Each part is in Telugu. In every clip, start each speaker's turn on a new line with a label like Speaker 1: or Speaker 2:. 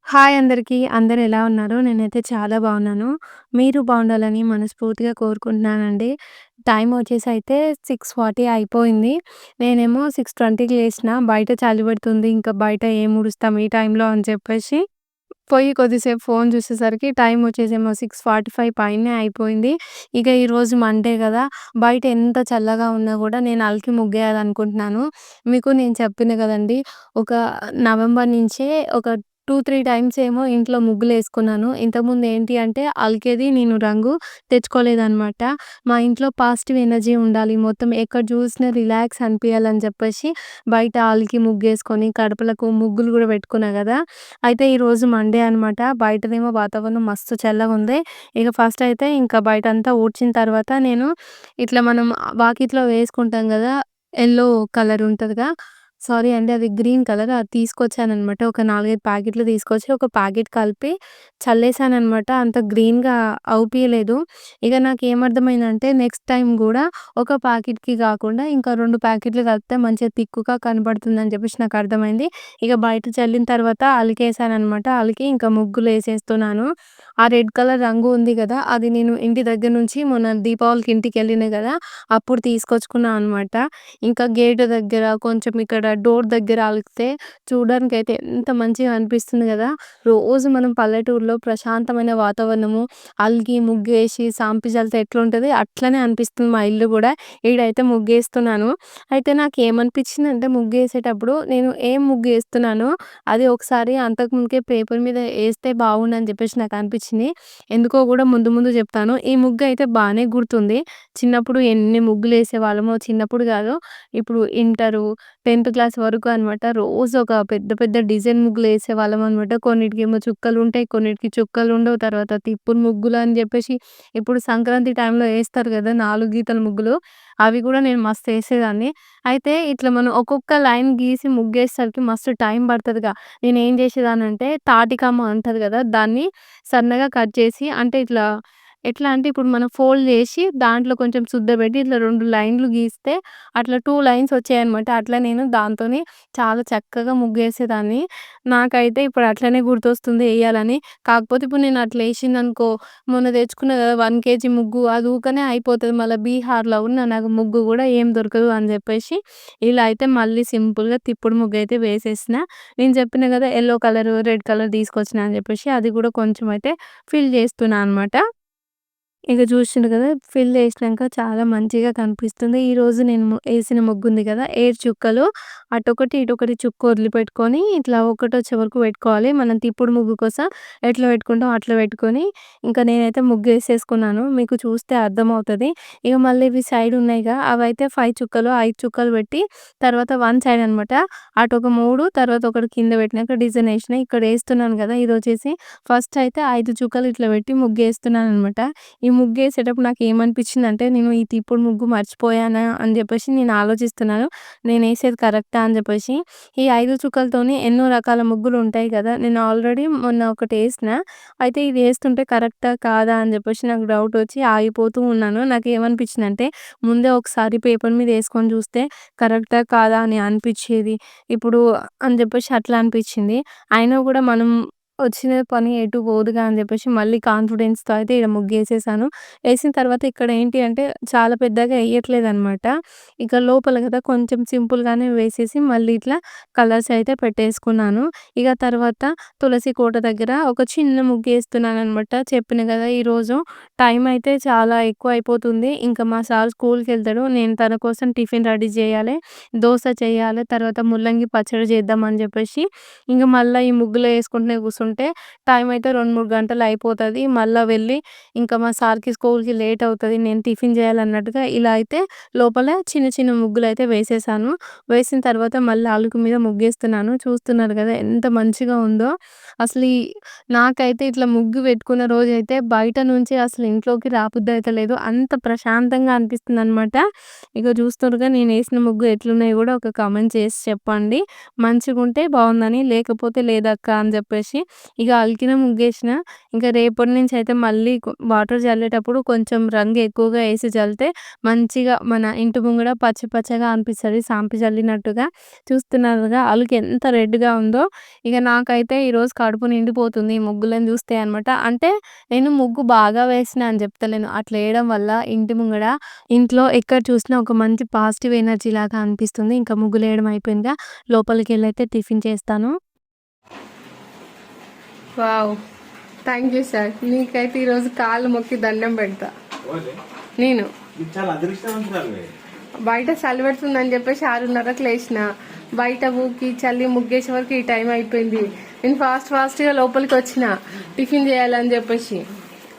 Speaker 1: హాయ్ అందరికీ. అందరూ ఎలా ఉన్నారు? నేనైతే చాలా బాగున్నాను. మీరు బాగుండాలని మనస్ఫూర్తిగా కోరుకుంటున్నానండి. టైం వచ్చేసైతే 6:40 అయిపోయింది. నేనేమో 6:20కి లేసిన. బయట చలి పెడుతుంది. ఇంకా బయట ఏం ఊడుస్తాం ఈ టైంలో అని చెప్పేసి, పోయి కొద్దిసేపు ఫోను చూసేసరికి టైం వచ్చేసేమో 6:45 పైనే అయిపోయింది. ఇక ఈరోజు మండే గదా! బయట ఎంత చల్లగా ఉన్నా గూడా నేను అలికి ముగ్గేయాలనుకుంటున్నాను. మీకు నేను చెప్పిన గదండీ! ఒక నవంబర్ నుంచే ఒక 2, 3 టైమ్స్ ఏమో ఇంట్లో ముగ్గులేసుకున్నాను. ఇంతకుముందు ఏంటి అంటే అలికేది నేను రంగు తెచ్చుకోలేదనమాట. మా ఇంట్లో పాజిటివ్ ఎనర్జీ ఉండాలి. మొత్తం ఎక్కడ చూసినా రిలాక్స్ అనిపియాలని చెప్పేసి బయట అలికి ముగ్గేసుకొని కడపలకు ముగ్గులు గూడా పెట్టుకున్నా గదా! అయితే ఈరోజు మండే అనమాట. బయటనేమో వాతావరణం మస్తు చల్లగుంది. ఇక ఫస్ట్ అయితే ఇంకా బయటంతా ఊడ్చిన తర్వాత నేను ఇట్లా మనం వాకిట్లో వేసుకుంటాం గదా! యెల్లో కలర్ ఉంటదిగా. సారీ అండి. అది గ్రీన్ కలర్. అది తీసుకొచ్చాననమాట. ఒక 4, 5 ప్యాకెట్లు తీసుకొచ్చి ఒక ప్యాకెట్ కలిపి చల్లేసాననమాట. అంత గ్రీన్‌గా అవుపియలేదు. ఇక నాకేమర్థమైందంటే నెక్స్ట్ టైమ్ గూడా ఒక ప్యాకెట్‌కి గాకుండా ఇంకా 2 ప్యాకెట్లు కలిపితే మంచిగా తిక్కుగా కనపడుతుందని చెప్పేసి నాకర్థమైంది. ఇక బయట చల్లిన తర్వాత అలికేసాననమాట. అలికి ఇంకా ముగ్గులేసేస్తున్నాను. ఆ రెడ్ కలర్ రంగు ఉంది గదా! అది నేను ఇంటి దగ్గర నుంచి మొన్న దీపావళికి ఇంటికెళ్ళినా గదా! అప్పుడు తీసుకొచ్చుకున్నా అనమాట. ఇంకా గేట్ దగ్గర కొంచెం ఇక్కడ డోర్ దగ్గర అలికితే చూడడానికైతే ఎంత మంచిగా అనిపిస్తుంది గదా! రోజు మనం పల్లెటూరులో ప్రశాంతమైన వాతావరణము, అలికి ముగ్గేసి సాంపి చల్లితే ఎట్లుంటది అట్లనే అనిపిస్తుంది మా ఇల్లు గూడా. ఈడైతే ముగ్గేస్తున్నాను. అయితే నాకేమనిపించిందంటే ముగ్గేసేటప్పుడు నేను ఏం ముగ్గేస్తున్నానో అది ఒకసారి అంతకుముందుకే పేపర్ మీద ఏస్తే బాగుండని చెప్పేసి నాకనిపించింది. ఎందుకో గూడా ముందు ముందు జెప్తాను. ఈ ముగ్గయితే బానే గుర్తుంది. చిన్నప్పుడు ఎన్ని ముగ్గులేసేవాళ్ళమో చిన్నప్పుడు గాదు. ఇప్పుడు ఇంటరు, 10థ్ క్లాస్ వరకు అనమాట. రోజు ఒక పెద్ద పెద్ద డిజైన్ ముగ్గులేసేవాళ్ళమనమాట. కొన్నిటికేమో చుక్కలుంటాయి, కొన్నిటికి చుక్కలుండవు. తర్వాత తిప్పుడు ముగ్గులు అని జెప్పేసి ఇప్పుడు సంక్రాంతి టైంలో ఏస్తారు గదా! 4 గీతల ముగ్గులు. అవి గూడా నేను మస్తేసేదాన్ని. అయితే ఇట్లా మనం ఒక్కొక్క లైన్ గీసి ముగ్గేసేసరికి మస్తు టైం పడతదిగా. నేనేం జేసేదాన్నంటే తాటికమ్మ ఉంటది గదా! దాన్ని సన్నగా కట్ చేసి అంటే ఇట్లా ఎట్లా అంటే ఇప్పుడు మనం ఫోల్డ్ జేసి దాంట్లో కొంచెం సుద్దబెట్టి ఇట్లా 2 లైన్‌లు గీస్తే అట్లా 2 లైన్స్ వచ్చాయన్నమాట. అట్లా నేను దాంతోని చాలా చక్కగా ముగ్గేసేదాన్ని. నాకైతే ఇప్పుడు అట్లనే గుర్తొస్తుంది ఎయ్యాలని. కాకపోతే ఇప్పుడు నేను అట్లా ఏసిందనుకో మొన్న తెచ్చుకున్నా గదా! 1 కేజీ ముగ్గు అది ఊకనే అయిపోతది. మళ్ళా బీహార్‌లో ఉన్న నాకు ముగ్గు గూడా ఏం దొరకదు అని జెప్పేసి ఇలా అయితే మళ్ళీ సింపుల్‌గా తిప్పుడు ముగ్గయితే వేసేసిన. నేను చెప్పిన గదా! యెల్లో కలరు, రెడ్ కలర్ తీసుకొచ్చినా అని జెప్పేసి అది గూడా కొంచెం అయితే ఫిల్ చేస్తున్నా అనమాట. ఇక చూషిండ్రు గదా! ఫిల్ చేసినంక చాలా మంచిగా కనిపిస్తుంది. ఈరోజు నేను ఏసిన ముగ్గుంది గదా! 7 చుక్కలు అటొకటి, ఇటొకటి చుక్క వదిలిపెట్టుకొని ఇట్లా ఒకటొచ్చే వరకు పెట్టుకోవాలి. మనం తిప్పుడు ముగ్గు కోసం ఎట్లా పెట్టుకుంటామో అట్లా పెట్టుకొని ఇంకా నేనైతే ముగ్గేసేసుకున్నాను. మీకు చూస్తే అర్థమవుతది. ఇక మళ్ళీ ఇవి సైడ్ ఉన్నాయిగా అవైతే 5 చుక్కలు, 5 చుక్కలు పెట్టి తర్వాత వన్ సైడ్ అనమాట. అటొక 3 తర్వాత ఒకటి కింద పెట్టినాక డిజైన్ ఏసిన. ఇక్కడ ఏస్తున్నాను గదా! ఇదొచ్చేసి ఫస్ట్ అయితే 5 చుక్కలు ఇట్లా పెట్టి ముగ్గేస్తున్నాననమాట. ఈ ముగ్గేసేటప్పుడు నాకేమనిపించిందంటే, నేను ఈ తిప్పుడు ముగ్గు మర్చిపోయానా అని జెప్పేసి నేను ఆలోచిస్తున్నాను. నేనేసేది కరెక్టా అని జెప్పేసి. ఈ 5 చుక్కలతోని ఎన్నో రకాల ముగ్గులుంటాయి గదా! నేను ఆల్రెడీ మొన్న ఒకటేసిన. అయితే ఇది ఏస్తుంటే కరెక్టా? కాదా? అని జెప్పేసి నాకు డౌటొచ్చి ఆగిపోతూ ఉన్నాను. నాకేమనిపించిందంటే, ముందే ఒకసారి పేపర్ మీద ఏసుకొని జూస్తే కరెక్టా? కాదా? అని అనిపిచ్చేది. ఇప్పుడు అని జెప్పేసి అట్లా అనిపిచ్చింది. అయినా గూడా మనం వచ్చిన పని ఎటు పోదుగా అని జెప్పేసి మళ్ళీ కాన్ఫిడెన్స్‌తో అయితే ఈడ ముగ్గేసేసాను. ఏసిన తర్వాత ఇక్కడ ఏంటి అంటే చాలా పెద్దగా ఎయట్లేదనమాట. ఇక లోపల గదా! కొంచెం సింపుల్‌గానే వేసేసి మళ్ళీ ఇట్లా కలర్స్ అయితే పెట్టేసుకున్నాను. ఇక తర్వాత తులసి కోట దగ్గర ఒక చిన్న ముగ్గేస్తున్నాననమాట. చెప్పిన గదా! ఈరోజు టైం అయితే చాలా ఎక్కువైపోతుంది. ఇంకా మా సార్ స్కూల్‌కెళ్తాడు. నేను తన కోసం టిఫిన్ రెడీ జేయాలె. దోస చేయాలె. తర్వాత ముల్లంగి పచ్చడి చేద్దామని జెప్పేసి ఇంక మళ్ళా ఈ ముగ్గులో యేసుకుంటూనే కూర్చుంటే టైం అయితే 2, 3 గంటలు అయిపోతది. మళ్ళా వెళ్ళి ఇంకా మా సార్‌కి స్కూల్‌కి లేట్ అవుతది. నేను టిఫిన్ చేయాలన్నట్టుగా ఇలా అయితే లోపల చిన్న చిన్న ముగ్గులైతే వేసేసాను. వేసిన తర్వాత మళ్ళీ అలుకు మీద ముగ్గేస్తున్నాను. చూస్తున్నారు గదా! ఎంత మంచిగా ఉందో. అసలు నాకైతే ఇట్లా ముగ్గు పెట్టుకున్న రోజైతే బయట నుంచి అసలు ఇంట్లోకి రాబుద్దయితలేదు. అంత ప్రశాంతంగా అనిపిస్తుందనమాట. ఇగ చూస్తుర్రుగా నేనేసిన ముగ్గు ఎట్లున్నాయో గూడా ఒక కామెంట్ చేసి చెప్పండి. మంచిగుంటే బావుందని, లేకపోతే లేదక్కా అని జెప్పేసి. ఇక అలికిన ముగ్గేసిన. ఇంకా రేపటి నుంచి అయితే మళ్ళీ వాటర్ జల్లేటప్పుడు కొంచెం రంగు ఎక్కువగా ఏసి జల్లితే మంచిగా మన ఇంటి ముంగడ పచ్చ పచ్చగా అనిపిస్తది. సాంపి జల్లినట్టుగా. చూస్తున్నారుగా అలుకు ఎంత రెడ్‌గా ఉందో. ఇక నాకైతే ఈరోజు కడుపు నిండిపోతుంది ఈ ముగ్గులను చూస్తే అనమాట. అంటే నేను ముగ్గు బాగా వేసినా అని చెప్తలేను. అట్లా ఏయడం వల్ల ఇంటి ముంగడ ఇంట్లో ఎక్కడ చూసినా ఒక మంచి పాజిటివ్ ఎనర్జీ లాగా అనిపిస్తుంది. ఇంకా ముగ్గులేయడం అయిపోయిందిగా లోపలికెళ్ళైతే టిఫిన్ చేస్తాను. వావ్! Thank you sir. నీకైతే ఈరోజు కాళ్ళు మొక్కి దండం పెడతా. నేను
Speaker 2: చాలా అదృష్టవంతురాలివే.
Speaker 1: బయట చలి పెడుతుందని చెప్పేసి 6:30కి లేచిన. బయట ఊకి చల్లి ముగ్గేసే వరకు ఈ టైం అయిపోయింది. నేను ఫాస్ట్‌గా లోపలికి వచ్చిన టిఫిన్ చేయాలని చెప్పేసి.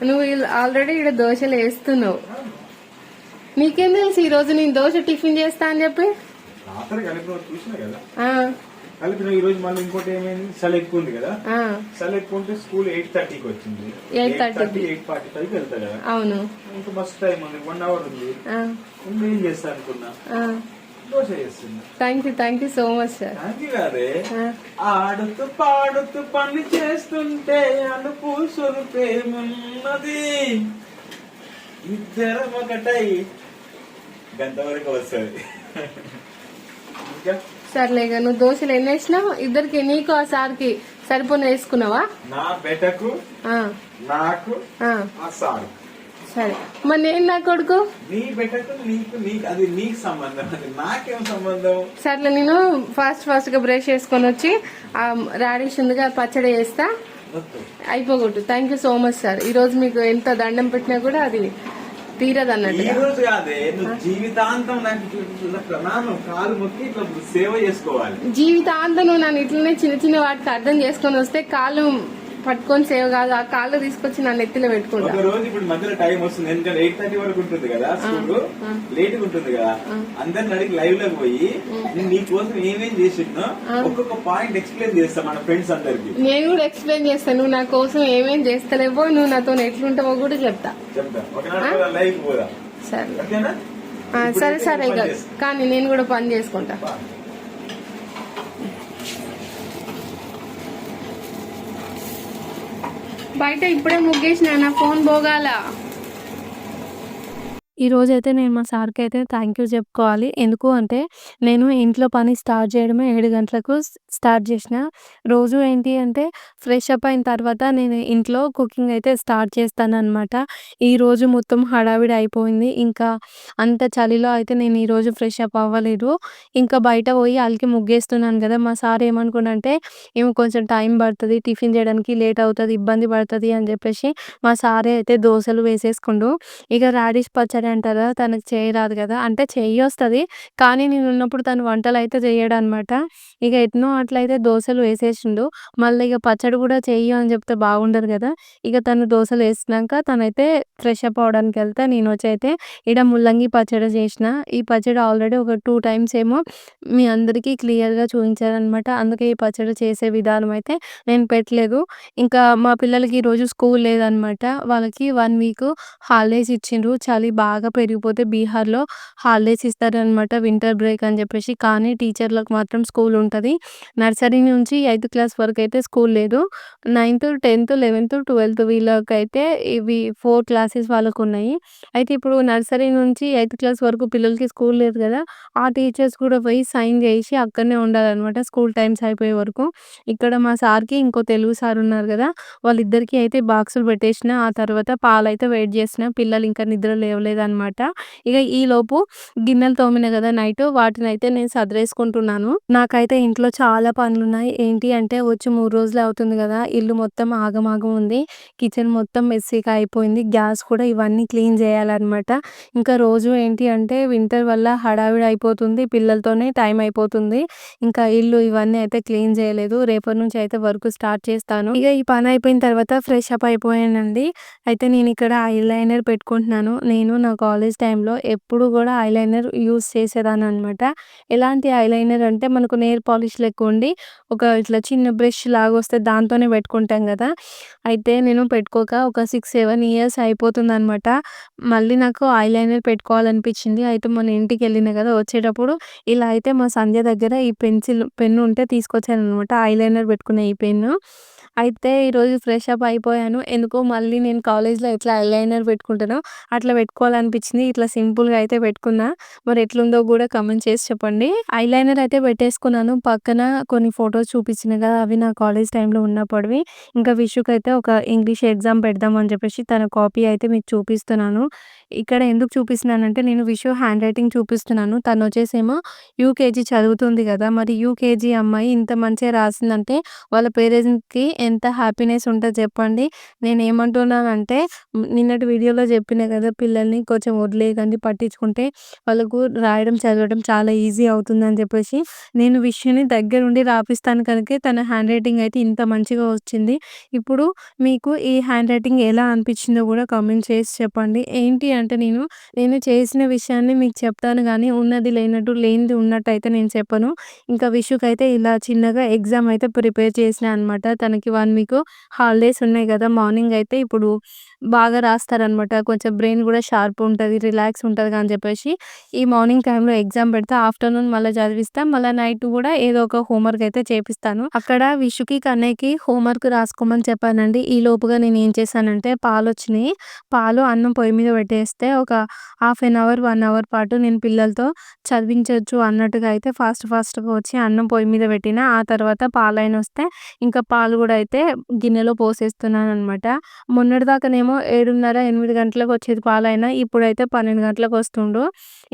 Speaker 1: నువ్వు ఆల్రెడీ ఇక్కడ దోశలు వేస్తున్నావు. నీకేం తెలుసు ఈరోజు నేను దోశ టిఫిన్ చేస్తా అని చెప్పి?
Speaker 2: రాత్రి కలిపిన చూసినా కదా,
Speaker 1: ఆ,
Speaker 2: కలిపిన ఈ రోజు మళ్ళీ ఇంకోటి ఏమైంది, చలి ఎక్కువ ఉంది కదా,
Speaker 1: ఆ,
Speaker 2: చలి ఎక్కువ ఉంటే స్కూల్ 8:30కి వచ్చింది.
Speaker 1: 8:30
Speaker 2: 8:45కి వెళ్తా కదా,
Speaker 1: అవును.
Speaker 2: ఇంకా బస్ టైం ఉంది, 1 అవర్ ఉంది. ఏం చేస్తా అనుకున్నా, దోశ చేస్తున్నా.
Speaker 1: Thank you so much sir.
Speaker 2: అది కాదే, ఆడుతూ పాడుతూ పని చేస్తుంటే అనుపు సొరుపేమున్నది, ఇద్దరం ఒకటై గంట వరకు వస్తుంది. ఇంకా
Speaker 1: సర్లేగా నువ్వు దోశలు ఎన్ని వేసినావు? ఇద్దరికి నీకు ఆ సార్కి సరిపోయిన వేసుకున్నావా?
Speaker 2: నా బెటకు
Speaker 1: ఆ,
Speaker 2: నాకు
Speaker 1: ఆ,
Speaker 2: ఆ సారు.
Speaker 1: సరే మరి నేను నా కొడుకు?
Speaker 2: నీ బెటకు నీకు అది నీకు సంబంధం, అది నాకేం సంబంధం?
Speaker 1: సర్లే నేను ఫాస్ట్ గా బ్రష్ చేసుకొని వచ్చి ఆ రాడిష్ ఉందిగా పచ్చడి చేస్తా, అయిపోగొట్టు. Thank you so much sir. ఈ రోజు మీకు ఎంత దండం పెట్టినా కూడా అది తీరదు అన్నట్టు.
Speaker 2: ఈ రోజు కాదే, నువ్వు జీవితాంతం నాకు కాలు మొక్కి ఇట్లా సేవ చేసుకోవాలి.
Speaker 1: జీవితాంతం నువ్వు నన్ను ఇట్లనే చిన్న వాటికి అర్థం చేసుకొని వస్తే కాళ్ళు పట్టుకొని సేవ కాదు, ఆ కాళ్ళు తీసుకొచ్చి నన్ను ఎత్తిలో పెట్టుకుంటా.
Speaker 2: ఒక రోజు ఇప్పుడు మధ్యలో టైం వస్తుంది, ఎందుకంటే 8:30 వరకు ఉంటుంది కదా స్కూల్, లేట్ గా ఉంటుంది కదా, అందరిని అడిగి లైవ్ లోకి పోయి నేను నీ కోసం ఏమేం చేసినో ఒక్కొక్క పాయింట్ ఎక్స్ప్లెయిన్ చేస్తా మన ఫ్రెండ్స్ అందరికి.
Speaker 1: నేను కూడా ఎక్స్ప్లెయిన్ చేస్తాను, నువ్వు నా కోసం ఏమేం చేస్తలేవో, నువ్వు నాతో ఎట్లుంటావో కూడా చెప్తా.
Speaker 2: ఒకనాడు లైవ్ పోదా,
Speaker 1: సరే
Speaker 2: ఓకేనా?
Speaker 1: సరే ఇక కానీ నేను కూడా పని చేసుకుంటా. బయట ఇప్పుడే ముగ్గేసిన, నా ఫోన్ పోగాల. ఈరోజైతే నేను మా సార్‌కి అయితే థ్యాంక్ యూ చెప్పుకోవాలి. ఎందుకు అంటే నేను ఇంట్లో పని స్టార్ట్ చేయడమే 7 గంటలకు స్టార్ట్ చేసిన. రోజు ఏంటి అంటే ఫ్రెష్ అప్ అయిన తర్వాత నేను ఇంట్లో కుకింగ్ అయితే స్టార్ట్ చేస్తాననమాట. ఈరోజు మొత్తం హడావిడి అయిపోయింది. ఇంకా అంత చలిలో అయితే నేను ఈరోజు ఫ్రెష్ అప్ అవ్వలేదు. ఇంకా బయట పోయి అలికి ముగ్గేస్తున్నాను కదా! మా సార్ ఏమనుకున్నాడంటే ఈమె కొంచెం టైం పడుతది, టిఫిన్ చేయడానికి లేట్ అవుతది, ఇబ్బంది పడతది అని చెప్పేసి మా సారే అయితే దోసలు వేసేసుకుండు. ఇక రాడిష్ పచ్చడి అంటారా, తనకు చేయరాదు కదా! అంటే చెయ్యొస్తది. కానీ నేనున్నప్పుడు తను వంటలైతే చెయ్యడనమాట. ఇక ఎట్నో అట్లయితే దోసలు వేసేసిండు. మళ్ళీ ఇక పచ్చడి కూడా చెయ్యి అని చెప్తే బాగుండదు కదా! ఇక తను దోసలు వేసినాక తనైతే ఫ్రెష్ అప్ అవ్వడానికెళ్తే నేనొచ్చి అయితే ఈడ ముల్లంగి పచ్చడి చేసిన. ఈ పచ్చడి ఆల్రెడీ ఒక 2 టైమ్స్ ఏమో మీ అందరికీ క్లియర్‌గా చూయించాననమాట. అందుకే ఈ పచ్చడి చేసే విధానం అయితే నేను పెట్టలేదు. ఇంకా మా పిల్లలకి ఈరోజు స్కూల్ లేదనమాట. వాళ్ళకి 1 వీక్ హాలిడేస్ ఇచ్చిండ్రు. చలి బాగా పెరిగిపోతే బీహార్‌లో హాలిడేస్ ఇస్తారనమాట. వింటర్ బ్రేక్ అని చెప్పేసి. కానీ టీచర్లకు మాత్రం స్కూల్ ఉంటది. నర్సరీ నుంచి 8థ్ క్లాస్ వరకైతే స్కూల్ లేదు. 9థ్, 10థ్, 11థ్, 12థ్ వీళ్ళకైతే ఇవి 4 క్లాసెస్ వాళ్ళకున్నాయి. అయితే ఇప్పుడు నర్సరీ నుంచి 8థ్ క్లాస్ వరకు పిల్లలకి స్కూల్ లేదు కదా! ఆ టీచర్స్ కూడా పోయి సైన్ చేసి అక్కడనే ఉండాలనమాట స్కూల్ టైమ్స్ అయిపోయే వరకు. ఇక్కడ మా సార్‌కి ఇంకో తెలుగు సార్ ఉన్నారు కదా! వాళ్ళిద్దరికీ అయితే బాక్సులు పెట్టేసిన. ఆ తర్వాత పాలైతే వెయిట్ చేసిన. పిల్లలు ఇంకా నిద్ర లేవలేదనమాట. ఇక ఈలోపు గిన్నెలు తోమిన కదా నైటు, వాటినైతే నేను సదిరేసుకుంటున్నాను. నాకైతే ఇంట్లో చాలా పనులున్నాయి. ఏంటి అంటే వచ్చి 3 రోజులే అవుతుంది కదా! ఇల్లు మొత్తం ఆగమాగం ఉంది. కిచెన్ మొత్తం మెస్సీగా అయిపోయింది. గ్యాస్ కూడా ఇవన్నీ క్లీన్ చేయాలనమాట. ఇంకా రోజు ఏంటి అంటే వింటర్ వల్ల హడావిడి అయిపోతుంది. పిల్లలతోనే టైం అయిపోతుంది. ఇంకా ఇల్లు ఇవన్నీ అయితే క్లీన్ చేయలేదు. రేపటి నుంచి అయితే వర్క్ స్టార్ట్ చేస్తాను. ఇక ఈ పని అయిపోయిన తర్వాత ఫ్రెష్ అప్ అయిపోయానండి. అయితే నేను ఇక్కడ ఐలైనర్ పెట్టుకుంటున్నాను. నేను నా కాలేజ్ టైంలో ఎప్పుడు కూడా ఐలైనర్ యూజ్ చేసేదాన్ననమాట. ఎలాంటి ఐలైనర్ అంటే మనకు నెయిల్ పాలిష్ లెక్క ఉండి ఒక ఇట్లా చిన్న బ్రష్ లాగా వస్తే దాంతోనే పెట్టుకుంటాం కదా! అయితే నేను పెట్టుకోక ఒక 6, 7 ఇయర్స్ అయిపోతుందనమాట. మళ్ళీ నాకు ఐలైనర్ పెట్టుకోవాలనిపించింది. అయితే మొన్న ఇంటికెళ్ళిన కదా! వచ్చేటప్పుడు ఇలా అయితే మా సంధ్య దగ్గర ఈ పెన్ను ఉంటే తీసుకొచ్చాననమాట. ఐలైనర్ పెట్టుకునే ఈ పెన్ను. అయితే ఈరోజు ఫ్రెష్ అప్ అయిపోయాను. ఎందుకో మళ్ళీ నేను కాలేజ్‌లో ఎట్లా ఐలైనర్ పెట్టుకుంటానో అట్లా పెట్టుకోవాలనిపించింది. ఇట్లా సింపుల్‌గా అయితే పెట్టుకున్నా. మరి ఎట్లుందో గూడా కామెంట్ చేసి చెప్పండి. ఐలైనర్ అయితే పెట్టేసుకున్నాను. పక్కన కొన్ని ఫోటోస్ చూపించిన కదా! అవి నా కాలేజ్ టైమ్‌లో ఉన్నప్పటివి. ఇంకా విషుకైతే ఒక ఇంగ్లీష్ ఎగ్జామ్ పెడదాం అని చెప్పేసి తన కాపీ అయితే మీకు చూపిస్తున్నాను. ఇక్కడ ఎందుకు చూపిస్తున్నానంటే నేను విషు హ్యాండ్ రైటింగ్ చూపిస్తున్నాను. తనొచ్చేసేమో యూకేజీ చదువుతుంది గదా! మరి యూకేజీ అమ్మాయి ఇంత మంచిగా రాసిందంటే వాళ్ళ పేరెంట్స్‌కి ఎంత హ్యాపీనెస్ ఉంటది చెప్పండి. నేనేమంటున్నానంటే నిన్నటి వీడియోలో చెప్పినా గదా! పిల్లల్ని కొంచెం వదిలేయకండి, పట్టించుకుంటే వాళ్ళకు రాయడం, చదవడం చాలా ఈజీ అవుతుందని చెప్పేసి నేను విషుని దగ్గరుండి రాపిస్తాను కనుకే తన హ్యాండ్ రైటింగ్ అయితే ఇంత మంచిగా వచ్చింది. ఇప్పుడు మీకు ఈ హ్యాండ్ రైటింగ్ ఎలా అనిపించిందో గూడా కామెంట్ చేసి చెప్పండి. ఏంటి అంటే నేను చేసిన విషయాన్ని మీకు చెప్తాను గానీ ఉన్నది లేనట్టు, లేనిది ఉన్నట్టయితే నేను చెప్పను. ఇంకా విషుకైతే ఇలా చిన్నగా ఎగ్జామ్ అయితే ప్రిపేర్ చేసినా అనమాట. తనకి 1 వీక్ హాలిడేస్ ఉన్నాయి గదా! మార్నింగ్ అయితే ఇప్పుడు బాగా రాస్తారనమాట. కొంచెం బ్రెయిన్ గూడా షార్ప్ ఉంటది, రిలాక్స్ ఉంటదిగా అని చెప్పేసి ఈ మార్నింగ్ టైమ్‌లో ఎగ్జామ్ పెడతా. ఆఫ్టర్‌నూన్ మళ్ళా చదివిస్తా. మళ్ళా నైట్ గూడా ఏదో ఒక హోంవర్క్ అయితే చేపిస్తాను. అక్కడ విషుకి, కన్నయ్యకి హోంవర్క్ రాసుకోమని చెప్పానండి. ఈ లోపుగా నేనేం చేశానంటే పాలొచ్చినియి. పాలు, అన్నం పొయ్యి మీద పెట్టేస్తే ఒక హాఫ్ ఎన్ అవర్, 1 అవర్ పాటు నేను పిల్లలతో చదివించొచ్చు అన్నట్టుగా అయితే ఫాస్ట్‌గా వచ్చి అన్నం పొయ్యి మీద పెట్టినా. ఆ తర్వాత పాలయనొస్తే ఇంకా పాలు గూడా అయితే గిన్నెలో పోసేస్తున్నాననమాట. మొన్నటిదాకానేమో 7:30, 8 గంటలకు వచ్చేది పాలయన. ఇప్పుడైతే 12 గంటలకు వస్తుండు.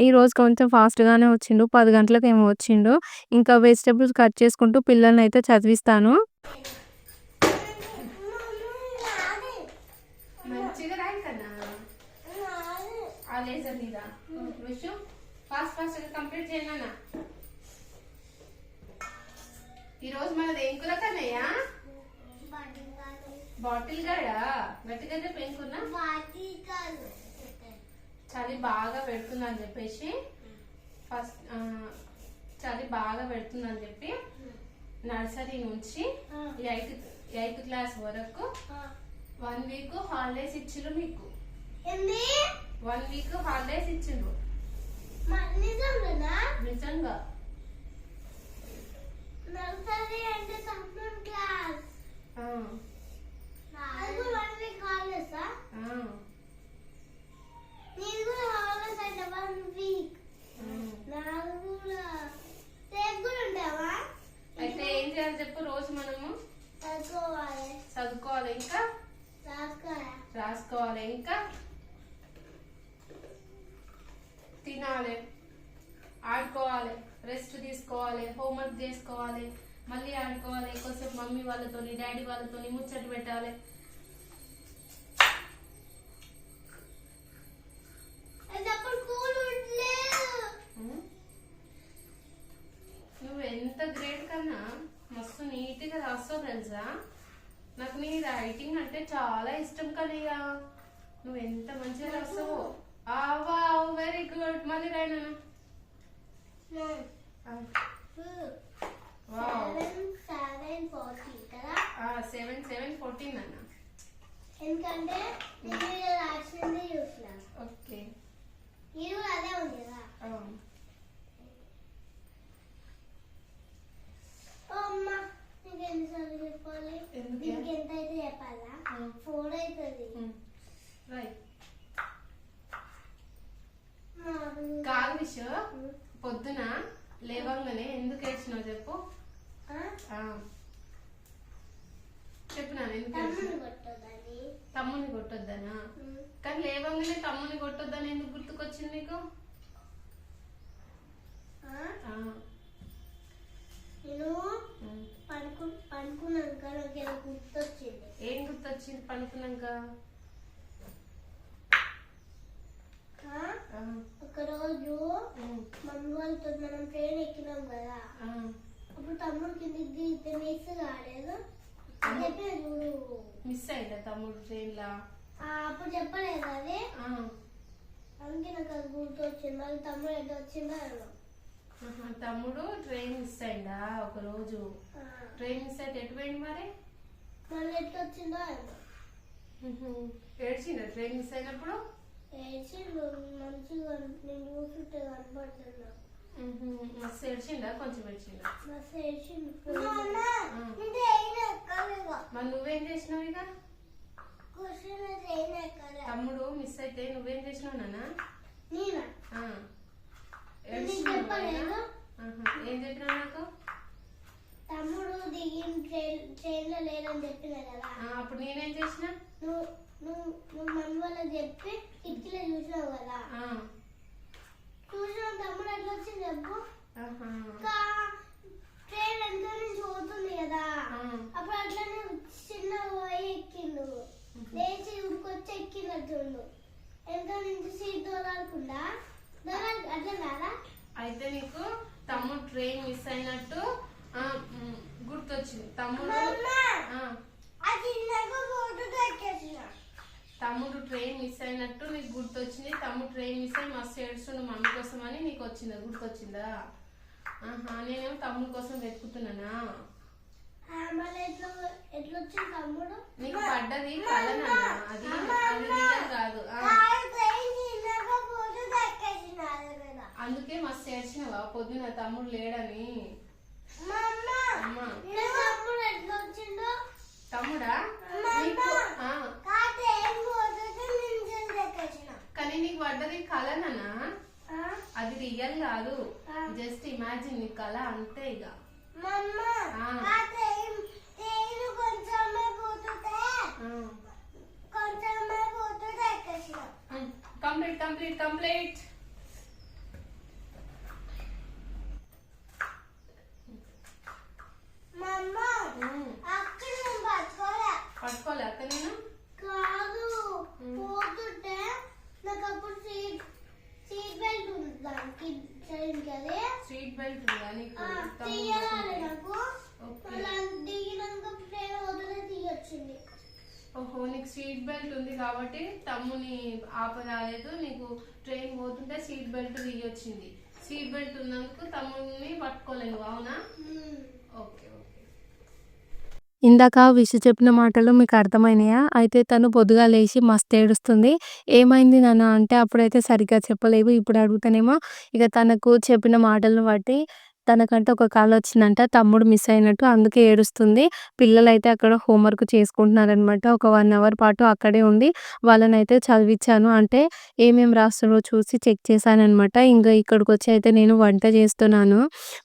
Speaker 1: ఈరోజు కొంచెం ఫాస్ట్‌గానే వచ్చిండు. 10 గంటలకేమో వచ్చిండు. ఇంకా వెజిటబుల్స్ కట్ చేసుకుంటూ పిల్లలనైతే చదివిస్తాను. మంచిగా రాయి కన్నా ఆ లేజర్ మీద విషు ఫాస్ట్‌గా కంప్లీట్ చేయనా. ఈరోజు మనది ఏం కూర కన్నయ్య? బాటిల్ గడా గట్టిగా పెంకున్నా చలి బాగా పెడుతుందని చెప్పేసి చలి బాగా పెడుతుందని చెప్పి నర్సరీ నుంచి 8th క్లాస్ వరకు 1 వీక్ హాలిడేస్ ఇచ్చిండ్రు మీకు. 1 వీక్ హాలిడేస్ ఇచ్చిండ్రు నిజంగా.
Speaker 3: నర్సరీ అంటే సెకండ్ క్లాస్. అది 1 వీక్ హాలిడేస్. నీది కూడా హాలిడేస్ అంటే 1 వీక్. నాకు కూడా రేపు కూడా ఉంటావా?
Speaker 1: అయితే ఏం చేయాలి చెప్పు? రోజు మనము చదువుకోవాలి, ఇంకా రాసుకోవాలి, ఇంకా తినాలి, ఆడుకోవాలి, రెస్ట్ తీసుకోవాలి, హోంవర్క్ చేసుకోవాలి, మళ్ళీ ఆడుకోవాలి, కొంచెం మమ్మీ వాళ్ళతోని, డాడీ వాళ్ళతోని ముచ్చట పెట్టాలి. నువ్వు ఎంత గ్రేట్ కన్నా మస్తు నీట్గా రాస్తావు తెలుసా. నాకు నీ రైటింగ్ అంటే చాలా ఇష్టం కన్నయ్య. నువ్వు ఎంత మంచిగా రాస్తావు. Wow, very good. మళ్ళీ రాయనా. 7/7/14 అన్న.
Speaker 3: ఎందుకంటే రాసింది చూసిన.
Speaker 1: ఓకే,
Speaker 3: ఇది కూడా అదే ఉంది కదా. అమ్మ నీకు ఎన్నిసార్లు చెప్పాలి? దీనికి ఎంత అయితే చెప్పాలా? 4 అవుతుంది.
Speaker 1: రైట్. కాదు విషయం, పొద్దున లేవంగానే ఎందుకు ఏడ్చినావు చెప్పు? చెప్పు నాన్న, ఎందుకు తమ్ముని కొట్టొద్దనా? కానీ లేవంగానే తమ్ముని కొట్టొద్దని ఎందుకు గుర్తుకొచ్చింది నీకు?
Speaker 3: నేను పనుకున్నాక నాకు ఏదో గుర్తొచ్చింది.
Speaker 1: ఏం గుర్తొచ్చింది పనుకున్నాక?
Speaker 3: ఒకరోజు మమ్మీ వాళ్ళతో మనం ట్రైన్ ఎక్కినాం కదా, అప్పుడు తమ్ముడు కిందికి దిగితే మిస్ కాలేదు అని చెప్పి చూడు.
Speaker 1: మిస్ అయిందా తమ్ముడు ట్రైన్ లా?
Speaker 3: అప్పుడు చెప్పలేదు అది. అందుకే నాకు అది గుర్తొచ్చింది. మళ్ళీ తమ్ముడు ఎట్లా వచ్చిందో అన్నా.
Speaker 1: తమ్ముడు ట్రైన్ మిస్ అయిందా ఒక రోజు? ట్రైన్ మిస్ అయితే ఎటు పోయింది మరి?
Speaker 3: మళ్ళీ ఎట్లా వచ్చిందో అన్నా.
Speaker 1: ఏడ్చిందా ట్రైన్ మిస్ అయినప్పుడు?
Speaker 3: ఏడ్చి మంచిగా నేను చూస్తుంటే కనపడుతున్నా.
Speaker 1: మస్తు ఏడ్చిండా కొంచెం ఏడ్చిండా?
Speaker 3: మస్తు ఏడ్చిండు.
Speaker 1: మరి నువ్వేం చేసినావు ఇక?
Speaker 3: కూర్చున్న ట్రైన్ ఎక్కలే.
Speaker 1: తమ్ముడు మిస్ అయితే నువ్వేం చేసినావు నాన్న?
Speaker 3: నేనా?
Speaker 1: ఏడ్చినావా?
Speaker 3: చెప్పలేదు.
Speaker 1: ఏం చెప్పినావు నాకు?
Speaker 3: తమ్ముడు దిగిన ట్రైన్ లో లేదని చెప్పిన కదా.
Speaker 1: అప్పుడు నేనేం చేసిన?
Speaker 3: నువ్వు మమ్మీ వాళ్ళకి చెప్పి కిటికీలో చూసావు కదా. చూసిన తమ్ముడు ఎట్లా వచ్చింది చెప్పు. ట్రైన్ వెనక నుంచి పోతుంది కదా, అప్పుడు అట్లనే చిన్న పోయి ఎక్కిండు, లేచి ఉరికొచ్చి ఎక్కినట్టుండు. వెనక నుంచి సీట్ దొరకకుండా అట్లా కాదా?
Speaker 1: అయితే నీకు తమ్ముడు ట్రైన్ మిస్ అయినట్టు గుర్తొచ్చింది. తమ్ముడు ట్రైన్ మిస్ అయినట్టు నీకు గుర్తొచ్చింది. తమ్ముడు ట్రైన్ మిస్ అయ్యి మస్తు ఏడుస్తుండు మమ్మీ కోసం అని నీకు వచ్చిందా? గుర్తొచ్చిందా? నేనేమో తమ్ముడు కోసం వెతుకుతున్నానా?
Speaker 3: తమ్ముడు
Speaker 1: నీకు పడ్డది కలనా? అది అది రియల్ కాదు. అందుకే మస్తు ఏడ్చినవా పొద్దున తమ్ముడు లేడని? తమ్ముడా? కానీ నీకు పడ్డది కలనా? అది రియల్ కాదు, జస్ట్ ఇమాజిన్. నీ కళ అంతే ఇక. Complete complete complete. పట్టుకోలే అక్క నేను?
Speaker 3: కాదు, పోతుంటే నాకు అప్పుడు సీట్ బెల్ట్ ఉంది దానికి ట్రైన్కి. అదే
Speaker 1: సీట్ బెల్ట్ ఉందా నీకు?
Speaker 3: తీయాలి నాకు. దిగినాక ట్రైన్ పోతుంటే తీయొచ్చింది.
Speaker 1: ఓహో, నీకు సీట్ బెల్ట్ ఉంది కాబట్టి తమ్ముని ఆపరాలేదు. నీకు ట్రైన్ పోతుంటే సీట్ బెల్ట్ తీయొచ్చింది. సీట్ బెల్ట్ ఉన్నందుకు తమ్ముడిని పట్టుకోలేను, అవునా? ఓకే. ఇందాక విషు చెప్పిన మాటలు మీకు అర్థమైనాయా? అయితే తను పొద్దుగా లేచి మస్తు ఏడుస్తుంది. ఏమైంది నాన్న అంటే అప్పుడైతే సరిగ్గా చెప్పలేవు. ఇప్పుడు అడుగుతానేమో ఇక తనకు చెప్పిన మాటలను బట్టి తనకంటే ఒక కల వచ్చిందంట, తమ్ముడు మిస్ అయినట్టు. అందుకే ఏడుస్తుంది. పిల్లలైతే అక్కడ హోంవర్క్ చేసుకుంటున్నారనమాట. ఒక 1 అవర్ పాటు అక్కడే ఉండి వాళ్ళనైతే చదివించాను. అంటే ఏమేమి రాస్తున్నారో చూసి చెక్ చేశానమాట. ఇంకా ఇక్కడికి వచ్చి అయితే నేను వంట చేస్తున్నాను.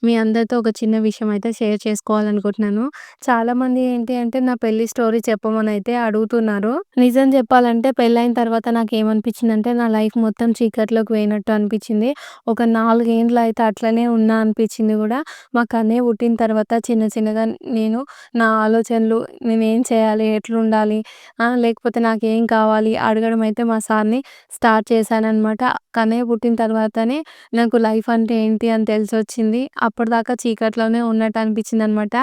Speaker 1: మీ అందరితో ఒక చిన్న విషయం అయితే షేర్ చేసుకోవాలనుకుంటున్నాను. చాలామంది ఏంటి అంటే నా పెళ్లి స్టోరీ చెప్పమని అయితే అడుగుతున్నారు. నిజం చెప్పాలంటే పెళ్ళైన తర్వాత నాకు ఏమనిపించిందంటే నా లైఫ్ మొత్తం చీకట్లోకి పోయినట్టు అనిపించింది. ఒక 4 ఏండ్లు అయితే అట్లనే ఉన్నా అనిపించింది కూడా. మా కన్నయ్య పుట్టిన తర్వాత చిన్న చిన్నగా నేను నా ఆలోచనలు, నేనేం చేయాలి, ఎట్లుండాలి, లేకపోతే నాకేం కావాలి అడగడం అయితే మా సార్ని స్టార్ట్ చేశానమాట. కన్నయ్య పుట్టిన తర్వాతనే నాకు లైఫ్ అంటే ఏంటి అని తెలిసొచ్చింది. అప్పటిదాకా చీకట్లోనే ఉన్నట్టు అనిపించింది అనమాట.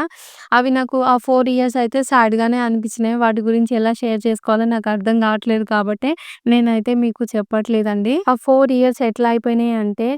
Speaker 1: అవి నాకు ఆ 4 ఇయర్స్ అయితే సాడ్గానే అనిపించినాయి. వాటి గురించి ఎలా షేర్ చేసుకోవాలో నాకు అర్థం కావట్లేదు కాబట్టి నేనైతే మీకు చెప్పట్లేదండి. ఆ 4 ఇయర్స్ ఎట్లా అయిపోయినాయి అంటే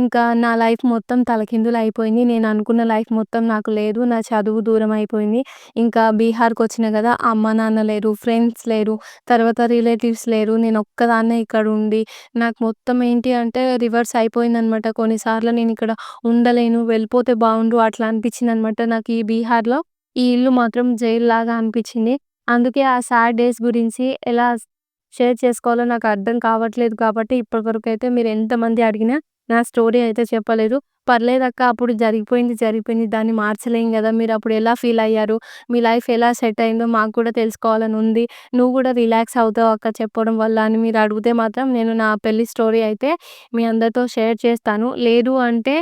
Speaker 1: ఇంకా నా లైఫ్ మొత్తం తలకిందులు అయిపోయింది. నేను అనుకున్న లైఫ్ మొత్తం నాకు లేదు. నా చదువు దూరం అయిపోయింది. ఇంకా బీహార్కి వచ్చిన కదా, అమ్మ నాన్న లేరు, ఫ్రెండ్స్ లేరు, తర్వాత రిలేటివ్స్ లేరు. నేను ఒక్కదాన్నే ఇక్కడ ఉండి నాకు మొత్తం ఏంటి అంటే రివర్స్ అయిపోయిందనమాట. కొన్నిసార్లు నేను ఇక్కడ ఉండలేను, వెళ్ళిపోతే బాగుండు అట్లా అనిపించింది అనమాట. నాకు ఈ బీహార్లో ఈ ఇల్లు మాత్రం జైలు లాగా అనిపించింది. అందుకే ఆ సాడ్ డేస్ గురించి ఎలా షేర్ చేసుకోవాలో నాకు అర్థం కావట్లేదు కాబట్టి ఇప్పటివరకు అయితే మీరు ఎంతమంది అడిగినా నా స్టోరీ అయితే చెప్పలేదు. పర్లేదక్క, అప్పుడు జరిగిపోయింది. దాన్ని మార్చలేం గదా! మీరప్పుడు ఎలా ఫీల్ అయ్యారు? మీ లైఫ్ ఎలా సెట్ అయిందో మాకు కూడా తెలుసుకోవాలని ఉంది. నువ్వు కూడా రిలాక్స్ అవుతావు అక్క చెప్పడం వల్ల అని మీరు అడిగితే మాత్రం నేను నా పెళ్లి స్టోరీ అయితే మీ అందరితో షేర్ చేస్తాను. లేదు అంటే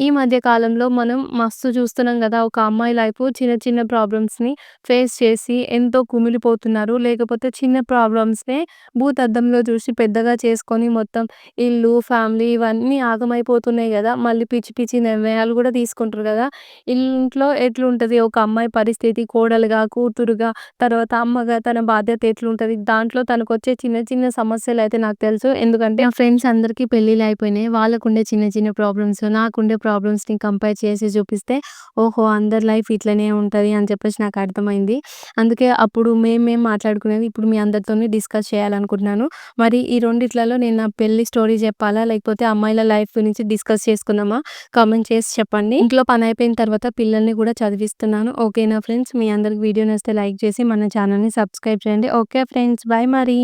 Speaker 1: ఈ మధ్య కాలంలో మనం మస్తు చూస్తున్నాం గదా! ఒక అమ్మాయి లైఫ్ చిన్న చిన్న ప్రాబ్లమ్స్‌ని ఫేస్ చేసి ఎంతో కుమిలిపోతున్నారు. లేకపోతే చిన్న ప్రాబ్లమ్స్‌నే భూతద్దంలో చూసి పెద్దగా చేసుకొని మొత్తం ఇల్లు, ఫ్యామిలీ ఇవన్నీ ఆగమైపోతున్నాయి గదా! మళ్ళీ పిచ్చి పిచ్చి నిర్ణయాలు కూడా తీసుకుంటారు కదా. ఇంట్లో ఎట్లుంటది ఒక అమ్మాయి పరిస్థితి, కోడలుగా, కూతురుగా, తర్వాత అమ్మగా తన బాధ్యత ఎట్లుంటది, దాంట్లో తనకొచ్చే చిన్న చిన్న సమస్యలు అయితే నాకు తెలుసు. ఎందుకంటే నా ఫ్రెండ్స్ అందరికీ పెళ్ళిళ్ళు అయిపోయినాయి. వాళ్ళకుండే చిన్న చిన్న ప్రాబ్లమ్స్ నాకుండే ప్రాబ్లమ్స్ని కంపేర్ చేసి చూపిస్తే ఓహో అందరి లైఫ్ ఇట్లనే ఉంటుంది అని చెప్పేసి నాకు అర్థమైంది. అందుకే అప్పుడు మేము మాట్లాడుకునేది ఇప్పుడు మీ అందరితోని డిస్కస్ చేయాలనుకుంటున్నాను. మరి ఈ రెండిట్లలో నేను నా పెళ్లి స్టోరీ చెప్పాలా, లేకపోతే అమ్మాయిల లైఫ్ గురించి డిస్కస్ చేసుకుందాం చేసుకున్నామా కామెంట్ చేసి చెప్పండి. ఇంట్లో పని అయిపోయిన తర్వాత పిల్లల్ని కూడా చదివిస్తున్నాను. ఓకేనా ఫ్రెండ్స్, మీ అందరికి వీడియో నచ్చితే లైక్ చేసి మన ఛానల్ని సబ్స్క్రైబ్ చేయండి. ఓకే ఫ్రెండ్స్, బాయ్ మరి.